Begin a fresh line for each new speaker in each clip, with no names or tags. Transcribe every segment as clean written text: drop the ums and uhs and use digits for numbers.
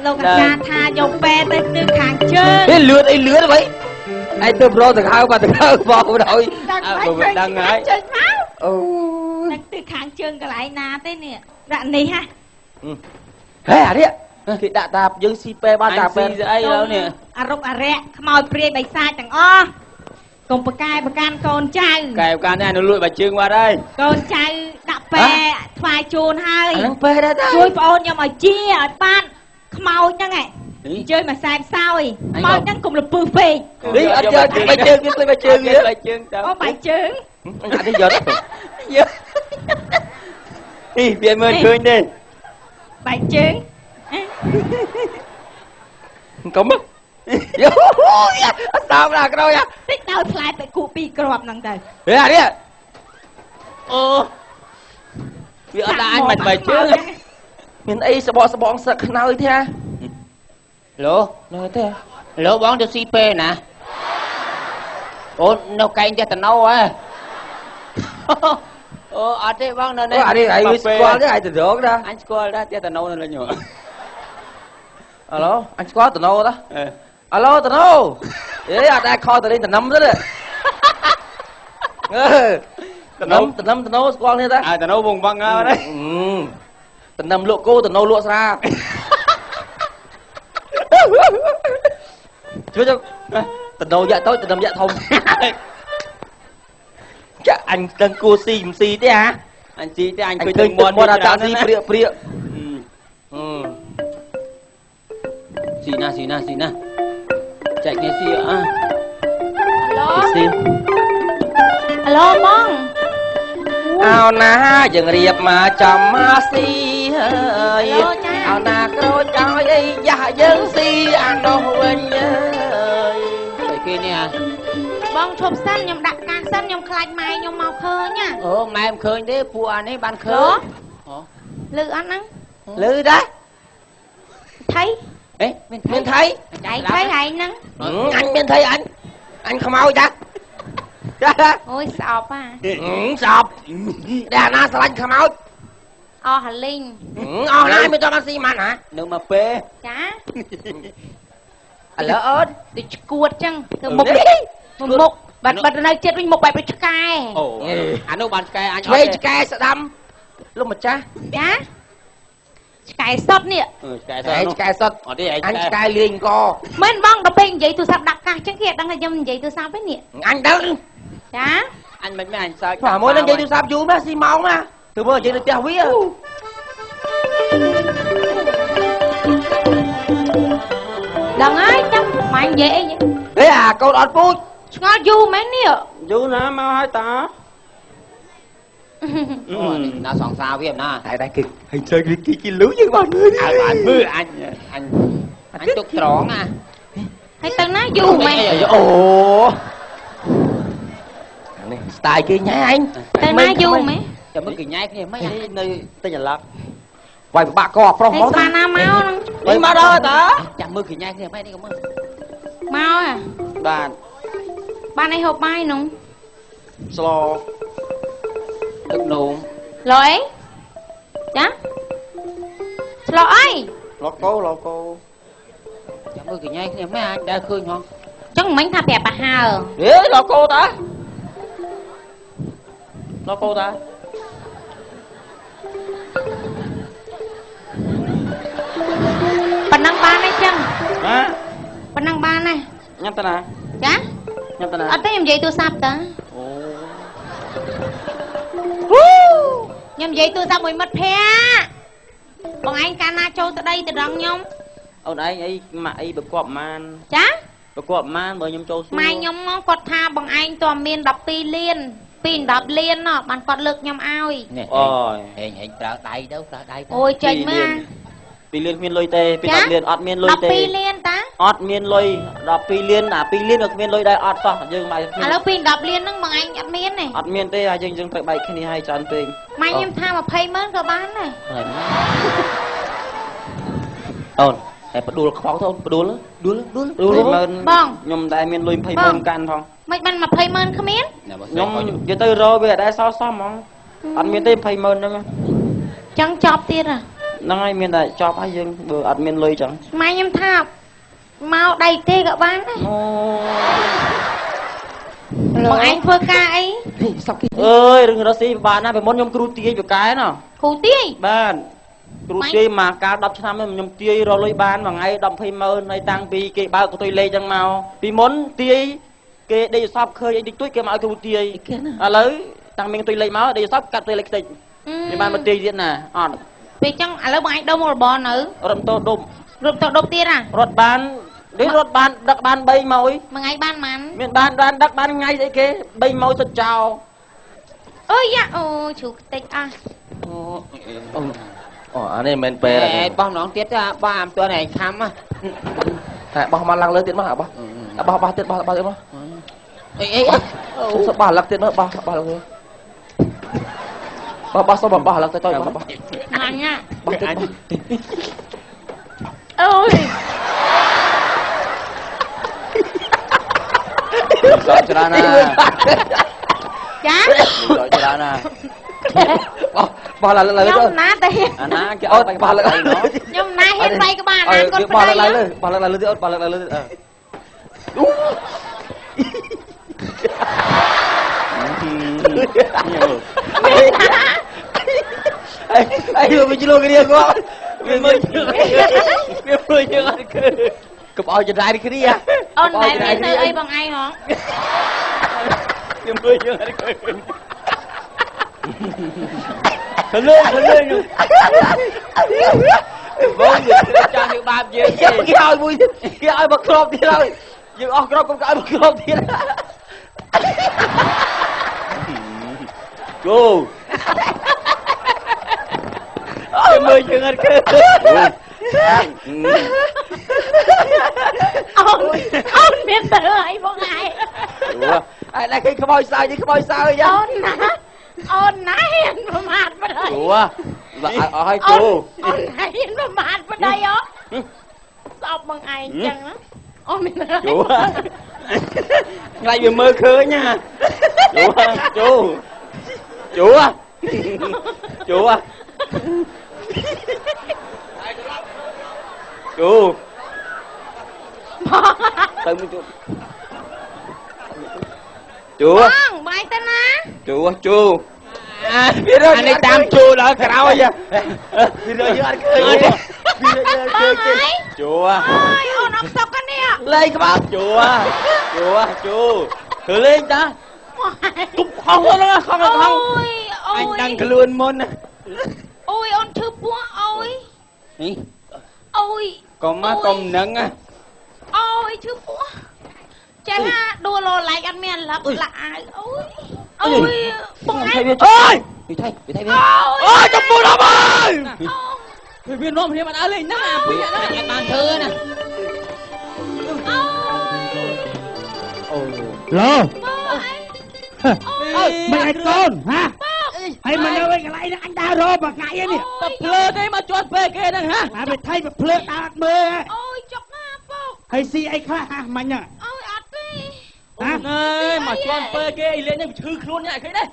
លោកអាចារ្យថាយកពេទៅទិសខាងជើង
លឿនអីលឿនvậy aiទៅប្រទៅហៅក៏ទៅហៅបងដោយ
ដឹងហើយជើងមកអូទៅទិសខាងជើងកន្លែងណាទេនេះដាក់នេះហ่ะ
ហេអានេះគេដាក់តាយើងស៊ីពេបានតាពេស្អីแล้วនេះ
អារុកអារៈខ្មោចព្រាយបិសាចទាំងអស់កុំប្រកែប្រកាន់កូនចៅ
កែប្រកាន់នេះនៅលួចបាជើងបាត់ហើយក
ូនចៅដាក់ពេថ្វាយជូនហើយ
អានឹងពេដែរតា
ជួយប្អូនខ្ញុំឲ្យជាឲ្យបានខ្មោចហ្នឹងជួយមកសែនសោយខ្មោចហ្នឹងកុំលពឹសពេក
នេះអត់យកបាជើងវាបាជើងវា
បាជើងតើអូបាជើង
អានេះយកយកនេះវាមើលឃើញទេ
បាជើង
កុំយោអត់តាមណាក្រោយ
តិចដល់ផ្លែទៅគូ2គ្រាប់ហ្នឹងទៅ
ហេអានេះអូវាអត់ដាក់អញមិនបាជើងមានអីសបកសបងសឹកខ្នើយទេឡូនៅទេឡូបងទៅស៊ីពេណាអូនៅកែងចេះតណោហ៎អូអត់ទេបងនៅនេះអានេះឯងស្គាល់ទេឯងទៅរកណាអញស្គាល់ដែរចេះតណោនៅលេងអាឡូអញស្គាល់តណោតាអាឡូតណោអេអត់ដែរខលទៅលេងតណឹមទេតណឹមតណោស្គាល់នេះតា
តណោវងវងហើយ
តណឹមលក់គោតណោលក់ស្រាជួយទៅតណោយ៉ាក់តូចតណឹមយ៉ាក់ធំចាអញដឹងគួស៊ីមិនស៊ីទេហ៎
អញស៊ីទេអញឃើញ
ទឹកមាត់អាចារ្យស៊ីព្រាកស៊ីណាចែកគ្នាស៊ីស៊ី
អាឡូបង
អោណាយើងរៀបមកចំមកស៊ីហើយអោណាក្រូចឲ្យអីយ៉ាស់យើងស៊ីអានោះវិញហើយគេនេះ
បងឈប់សិនខ្ញុំដាក់ការសិនខ្ញុំខ្លាចម៉ែខ្ញុំមកឃើញណា
អូម៉ែមិនឃើញទេពួកអានេះបានឃើញ
លឺអត់ហ្នឹង
លឺដែរ
ថៃ
អេមានថៃ
ឯងថៃឯងហ្នឹង
អញមានថៃអញខ្មោចតា
អូយស្អប់
ស្អប់តែណាស្រឡាញ់ខ្មោច
អស់ហលីង
អស់ណាមិនតបានស៊ីម៉ាន់ហ៎នៅមកពេ
ចា
ឥឡូវអូន
ដូចឈួតចឹងទៅមុខបាត់នៅចិត្តវិញមុខបែបដូចឆ្កែ
អូអានោះបានឆ្កែអញឆ្វេងឆ្កែស្ដាំលោកម្ចាស់
ចាឆ្កែសុតនេះ
ឆ្កែសុតអត់ទេអញឆ្កែលេងក
មិនបងដល់ពេលនិយាយទូរស័ព្ទដាក់កាសចឹងគេដឹងថាខ្ញុំនិយាយទូរស័ព្ទវិញនេះ
អញដឹង
ចា
អញមិនមែនអញសើចបាទមួយនឹងនិយាយទូរស័ព្ទយូរណាស់ស៊ីម៉ោងណាទៅមើលនិយាយនៅផ្ទះវា
ដឹងហើយចាំមិននិយាយអី
ហេអាកូនអត់ពូជ
ឆ្ងល់យូរមែននេះ
យូរណាមកហើយតា
ណាសង្សារវាណាតែគេហើយchơiគេលឺយើងបានមើល
បានមើលអញ
ទុកត្រង់ណា
ហើយទៅណាយូរមែន
អូនេះស្ទាយគេញ៉ែអញ
ទៅណាយូរមែន
ចាំមើលគេញ៉ែគ្នាមិន
នៅទិញអាឡឹក
វាយពិបាកកអប្រុស
មកស្មានណាមកហ្នឹង
វិញមកដល់តាចាំមើលគេញ៉ែគ្នាមិននេះក៏មើល
មកបានអីហូបបាយនោះ
ស្លទឹកនោម
ឡអីចាស្លអី
ឡកោ
ចាំមើលគេញ៉ែគ្នាមិនអាចដែលឃើញហង
ចឹងមិញថាប្រាប់ប្រហើ
ហេឡកោតា
ប៉ុណ្ណឹងបានទេចឹង
ណា
ប៉ុណ្ណឹងបានទេ
ញ៉ាំតាណា
ចា
ញ៉ាំតាណា
អត់ទេខ្ញុំនិយាយទូរស័ព្ទតាខ្ញុំនិយាយទូរស័ព្ទមួយមិត្តភ័ក្តិបងឯងកាលណាចូលទៅដីទៅដងខ្ញុំ
អូនឯងអីម៉ាក់អីប្រកបម៉ាន
ចា
ប្រកបម៉ានបើខ្ញុំចូលសួរ
ម៉ែខ្ញុំមកគាត់ថាបងឯងតើមាន12លានពី10លានណោះបានគាត់លើកខ្ញុំឲ្យ
អូយហេងប្រើដៃទៅ
អូយចេញមក
2លានគ្មានលុយទេពី10លានអត់មានលុយទេ
12លានតា
អត់មានលុយ12លាន2លានក៏គ្មានលុយដែរអត់សោះយើងបែក
គ្នាឥឡូវពី10លានហ្នឹងបងឯងអត់មានទេ
អត់មានទេហើយយើងត្រូវបែកគ្នាឲ្យច្រើនពេក
ម៉ែខ្ញុំថា20ម៉ឺនក៏បានដែរ
អូនតែផ្ដួលខ្វងទៅផ្ដួល
ម៉ឺន
បង
ខ្ញុំដែរមានលុយ20ម៉ឺនកាន់ផង
មិនបាន20ម៉ឺនគ្មាន
ខ្ញុំនិយាយទៅរកវាអត់ដែរសោះហ្មងអត់មានទេ20ម៉ឺនហ្នឹង
ចឹងចប់ទៀត
ហ្នឹងហើយមានតែចប់ហើយយើងបើអត់មានលុយចឹង
ម៉ែខ្ញុំថាមកដៃទេក៏បានដែរ
អូ
បងឯងធ្វើការអី
សក់គេ
អើយរឿងរស់ស៊ីបានណាពីមុនខ្ញុំគ្រូទាយបកែណា
គ្រូទាយ
បានគ្រូទាយមកកាល10ឆ្នាំខ្ញុំទាយរលុយបានមួយថ្ងៃ10 20ម៉ឺនហើយតាំងពីគេបើកកតុយលេខចឹងមកពីមុនទាយគេដេកសពឃើញអីតិចតួចគេមកឲ្យគ្រូទាយឥឡូវតាំងមានកតុយលេខមកដេកសពកាត់កតុយលេខខ្ទេចគេបានមកទាយទៀតណាអត់
ពេលចឹងឥឡូវបងឯងដុំរបរនៅ
រត់តោដុំ
រត់ទៅដុំទៀតហ่ะ
រត់បាននេះរត់បានដឹកបាន3ម៉ោយ
មួយថ្ងៃបានប៉ុន្មាន
មានបានដឹកបានថ្ងៃស្អីគេ3ម៉ោយសុទ្ធចោល
អើយយ៉ាអូជ្រូកខ្ទេចអស់
អូអានេះមិនពេល
បោះម្ដងទៀតចាបោះអាមទាន់ឯងខំហ៎
តែបោះមកឡើងលើទៀតមកបោះបោះទៀតបោះទៀតមក
អី
សុំបោះឡើងទៀតមកបោះឡើងទៅបោះសុំបោះឡើងទៅបោះ
អញ
បោះទៀត
អូយ
សោកច្រើនណា
ចា
សោកច្រើនណា
បោះឡើងលើ
ខ្ញុំណាតែ
អាណាគេ
អូ
អត់
បោះឡើង
ខ្ញុំណាហ៊ានវាយក្បាលណាគាត់
បោះឡើងលើបោះឡើងលើទៀតបោះឡើងលើទៀតអីវាជិះលោកគ្នាគាត់វាមើលវាព្រួយយើងអត់គឺកុំឲ្យចរាយគ្នា
អូនណែមានធ្វើអីបងឯងហង
វាមើលយើងអត់ឃើញឃើញបងចង់ទៅបាបយើងគេឲ្យមួយគេឲ្យមកគ្របទៀតហើយយើងអស់គ្របកុំក៏ឲ្យមកគ្របទៀតគូគេមើលយើងអត់ឃើញ
អូនមានធ្វើអីបងឯង
ai đây cái bôi sao chứ cái bôi sao vậy
អូនណាហ៊ានប្រមាថប្តី
Ủaឲ្យគូ
អូនណាហ៊ានប្រមាថប្តីអូសោកបងឯងចឹងណាអូនមានធ្វើ
Chú Ngay vừa mơ khơi nha Chú Chú Chú Chú Tân chú Chú
Vâng, bài tên á
Chú Biết rồi anh ấy tam chú đó khảo vậy Biết rồi anh cười Chú
Ôi, ôn ốc sọc anh nè
Lên các bạn Chú Thử lên ta Cúc không đó không
Ôi,
anh
ôi
đang luôn môn nè
Ôi, ôn thư búa, ôi Ôi
Còn má con nâng á
Ôi, thư búa Chà ha, đùa lò lại anh men lặp lại Ôi Ôi, bông anh
Ôi
bị thay
Ôi trong bùa lắm ơi
Vì viên nôm thì bạn ở lên nó mà bây giờ nó em bàn thơ nè
Lô
Ôi
mày ai con hả hay mà đâu cái này anh ta rồi mà ngại ấy nè
tập lơ thế mà chọn về kia nè hả
à mày thay mà plơ ta mơ
Ôi, chọc ha, bông
hay si ai khác hả mày nhở
Ôi, ọt đi
hả
này mà chọn về kia lên nhưng thư luôn nhảy cái đấy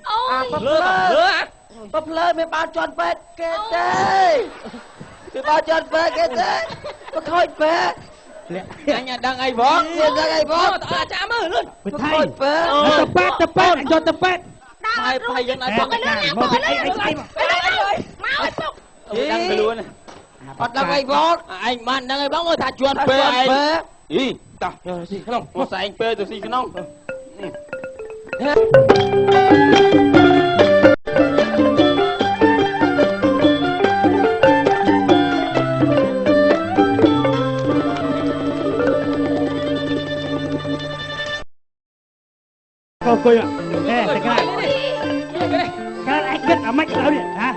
Ôi
lơ hả
bắp lên mấy ba tròn phết kê tê mấy ba tròn phết kê tê có khôi phết
anh nhà đang ai vó
Nhìn ra ngay vó
tao chạm mơ luôn
mày
có
thay
khôi phết
nó tập bát anh cho tập bát
phải dân ai
Nè,
vó
nè, một cái ai mà
Máu sụp
đang luôn nè
bắt đang ngay vó
anh man đang ai bóng ơi thà chọn
tròn
về anh
phết
Ý Tao Nhờ gì không Một xài anh phê từ gì không
cô coi ạ nè cái này anh kết ở mạch đâu nè hả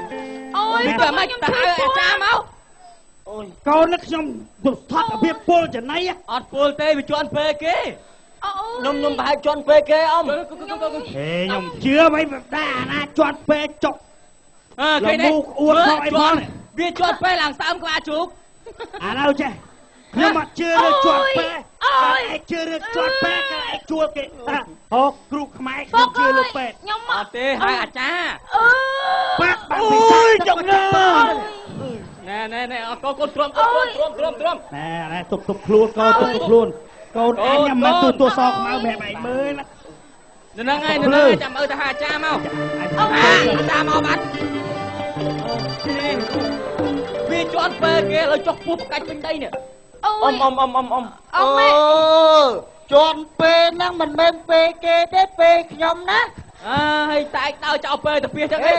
Ôi,
bây giờ mày ta cha máu
con nó trong đột thoát ở phía pol trận này á
ọt phôi tê bị chọn về kia
Ôi
Nông bà chọn phê kê ông
ê nhầm chưa mấy đà na chọn phê chọc
à
là
cái này
ngu uống thôi em
chọn
này
biết chọn về làng sao qua chụp
à đâu chứ nhưng mà chưa được chọn phê
Ôi
ai chưa được chọn phê cái này chua kì ô cục máy
Phúc
chưa được
ơi
phê
Nhóm
ọt tê hai cha
bác bạn bị sao chọc nữa
ណែកូនទ្រាំទ្រាំ
ណែទុកខ្លួនកូនទុកខ្លួនកូនអញមិនទូសខ្មៅបែបឯងមើលណា
ហ្នឹងហើយចាំមើលទៅហាចាមកចាមកបាត់វាជន់ពេលគេឲ្យចុះពោះកាច់ពេញដីនេះ
អូ
អូជន់ពេលហ្នឹងមិនមែនពេលគេទេពេលខ្ញុំណា
ហើយតែឯងដើរចោលពេលទៅពីចឹងឯង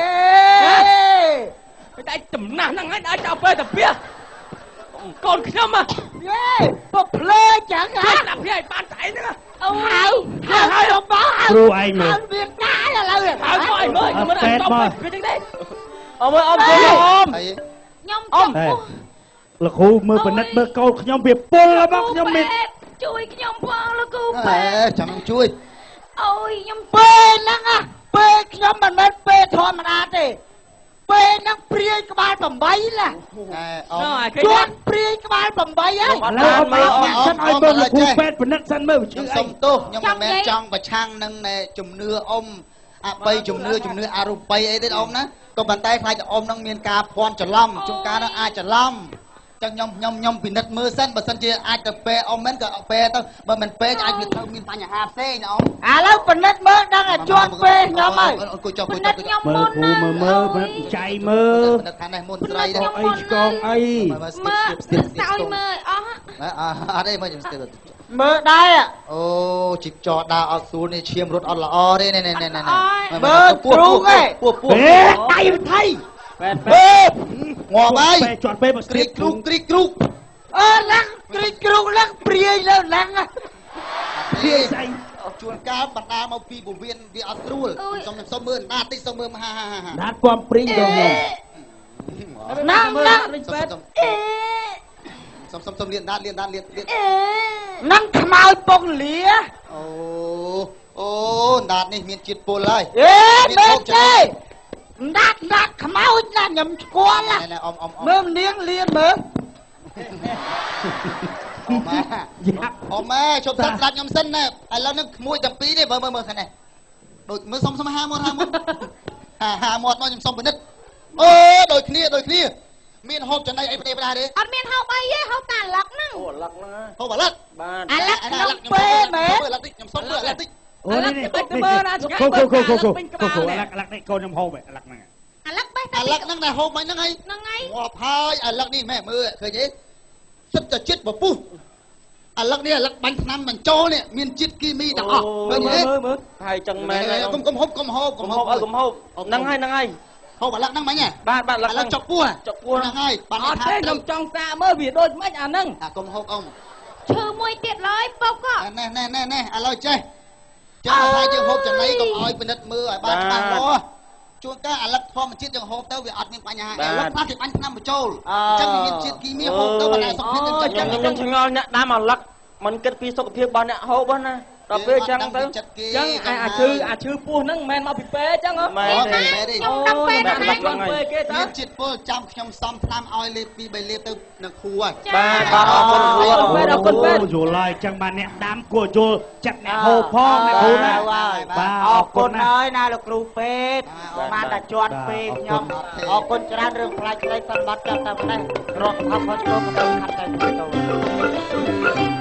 តែឯងចំណាស់ហ្នឹងហើយដើរចោលពេលទៅពីកូនខ្ញុំហ៎យេពុកភ្លេចចឹងហ៎ដាក់ពីឲ្យបានតែឯងហ្នឹងអូហើយរបស់
គ្រូឯងមើល
វាកាយឥឡូវហើយមកឲ្យមើលមិនឲ្យចោលពេលពីចឹងទេ
អមជួយអម
ខ្ញុំ
លោកគ្រូមើលបណិតមើលកូនខ្ញុំវាពុលរបស់ខ្ញុំមាន
ជួយខ្ញុំផងលោកគ្រូ
ចាំជួយ
អូយខ្ញុំ
ពេលហ្នឹងពេលខ្ញុំមិនមែនពេលធម្មតាទេពេលហ្នឹងព្រាយក្បាល8ណាជន់ព្រាយក្បាល8ហើយ
ឥឡូវអត់សិនឲ្យមើលលោកគ្រូពេទ្យបណិតសិនមើល
ខ្ញុំសុំទោសខ្ញុំមិនមែនចង់ប្រឆាំងនឹងជំនឿអ៊ំអបិយជំនឿអរូបីអីទេអ៊ំណាក៏ប៉ុន្តែខ្លាចអ៊ំនឹងមានការភ័ន្តច្រឡំជួនកាលនឹងអាចច្រឡំចឹងខ្ញុំពិនិត្យមើលសិនបើសិនជាអាចទៅពេលអ៊ំមិនក៏ពេលទៅបើមិនពេលអាចវាទៅមានបញ្ហាផ្សេងណាអ៊ំឥឡូវពិនិត្យមើលដឹងតែជាប់ពេលខ្ញុំហើយគូចុះមើលគ្រូ
មើលបណិតចៃមើល
ពិនិត្យខាងនេះមុនស្រីដែរ
អីឆ្កងអី
មើលសោយមើលអស់
អត់ទេមើលខ្ញុំស្ទើរមើលដែរអូជីកចរដើរអត់ស្រួលនេះឈាមរត់អត់ល្អទេនេះមើលគ្រូឯងពួក
ដៃវិថី
ងាប់ហើយ
ពេលជាប់ពេលមកស្រី
គ្រូឡើងគ្រូឡើងព្រាយលើឡើងព្រាយស្អីជួនកាលបណ្ដាមកពីពវៀនវាអត់ស្រួលសុំមើលណាតិចសុំមើលហា
ណាត់ពំព្រីងដល់ខ្ញុំ
ណាពេទ្យសុំលៀនដាតនឹងខ្មោចពងលាអូដាតនេះមានជាតិពុលហើយមែនទេដាតខ្មោចណាខ្ញុំស្គាល់មើលនាងលៀនមើលអូម៉ែជប់ទឹកស្ដាច់ខ្ញុំសិនណាឥឡូវនឹងក្មួយទាំងពីរនេះមើលខាងនេះដូចមើលសុំហាមាត់ហាមាត់មកខ្ញុំសុំពិនិត្យអូដូចគ្នាមានហូបចំណីអីប្រទេសទេ
អត់មានហូបអីទេហូបតែអាឡឹកហ្នឹង
អូអាឡឹកហ្នឹងហូបអាឡឹក
បាទអាឡឹកខ្ញុំ
ពេលមែនអាឡឹកតិចខ្ញុំសុំមើលអាឡឹកតិច
អូនេះមើលណាឆ្ងាយគូអាឡឹកនេះកូនខ្ញុំហូបអាឡឹកហ្នឹង
អាឡឹកបេះ
អាឡឹកហ្នឹងដែលហូបមិញហ្នឹងហើយងាប់ហើយអាឡឹកនេះម៉ែមើលឃើញទេសិតតែជាតិពពុះអាឡឹកនេះអាឡឹកបាញ់ថ្នាំបញ្ចូលនេះមានជាតិគីមីទាំងអស់មើល
ហើយចឹងមែនក
ុំហូបហ្នឹងហើយហូបអាឡឹកហ្នឹងមិញ
បាទអាឡឹក
ចុកពោះហ្នឹងហើយ
បានអត់ទេខ្ញុំចង់សាកមើលវាដូចម៉េចអាហ្នឹង
កុំហូបអ៊ំ
ឈឺមួយទៀតឡើយពុក
ណែឥឡូវចេះថាយើងហូបចំណីកុំឲ្យពិនិត្យមើលឲ្យបានច្បាស់លាស់ជួនកាលអាឡឹកធម្មជាតិយើងហូបទៅវាអត់មានបញ្ហាអាឡឹកខ្លះគេបាញ់ថ្នាំបញ្ចូលអញ្ចឹងមានជាតិគីមីហូបទៅបណ្ដាសុខភាព
ខ្ញុំឆ្ងល់អ្នកដាំអាឡឹកមិនគិតពីសុខភាពរបស់អ្នកហូបណាដល់ពេលចឹងទៅ
ចឹងអាឈឺពោះហ្នឹងមិនមែនមកពីពេទ្យចឹងហ៎
មែនទេ
ខ្ញុំដល់ពេទ្យណា
ពេទ្យគេតើ
មានជាតិពុលចាំខ្ញុំសំថ្នាំឲ្យលេប2 3លេបទៅនឹងគ្រូហើយ
បាទអរគុណគ្រូ
អរគុណពេទ្យ
យល់ហើយចឹងបានអ្នកដាំគួរយល់ចាត់អ្នកហូបផងអ្នកគ្រូណា
បាទអរគុណហើយណាលោកគ្រូពេទ្យបានតែជាន់ពេកខ្ញុំអរគុណច្រើនរឿងផ្លាច់ផ្លេចសម្បត្តិចាប់តែម្នេះរកខំខំចូលមកខាត់តែទៅ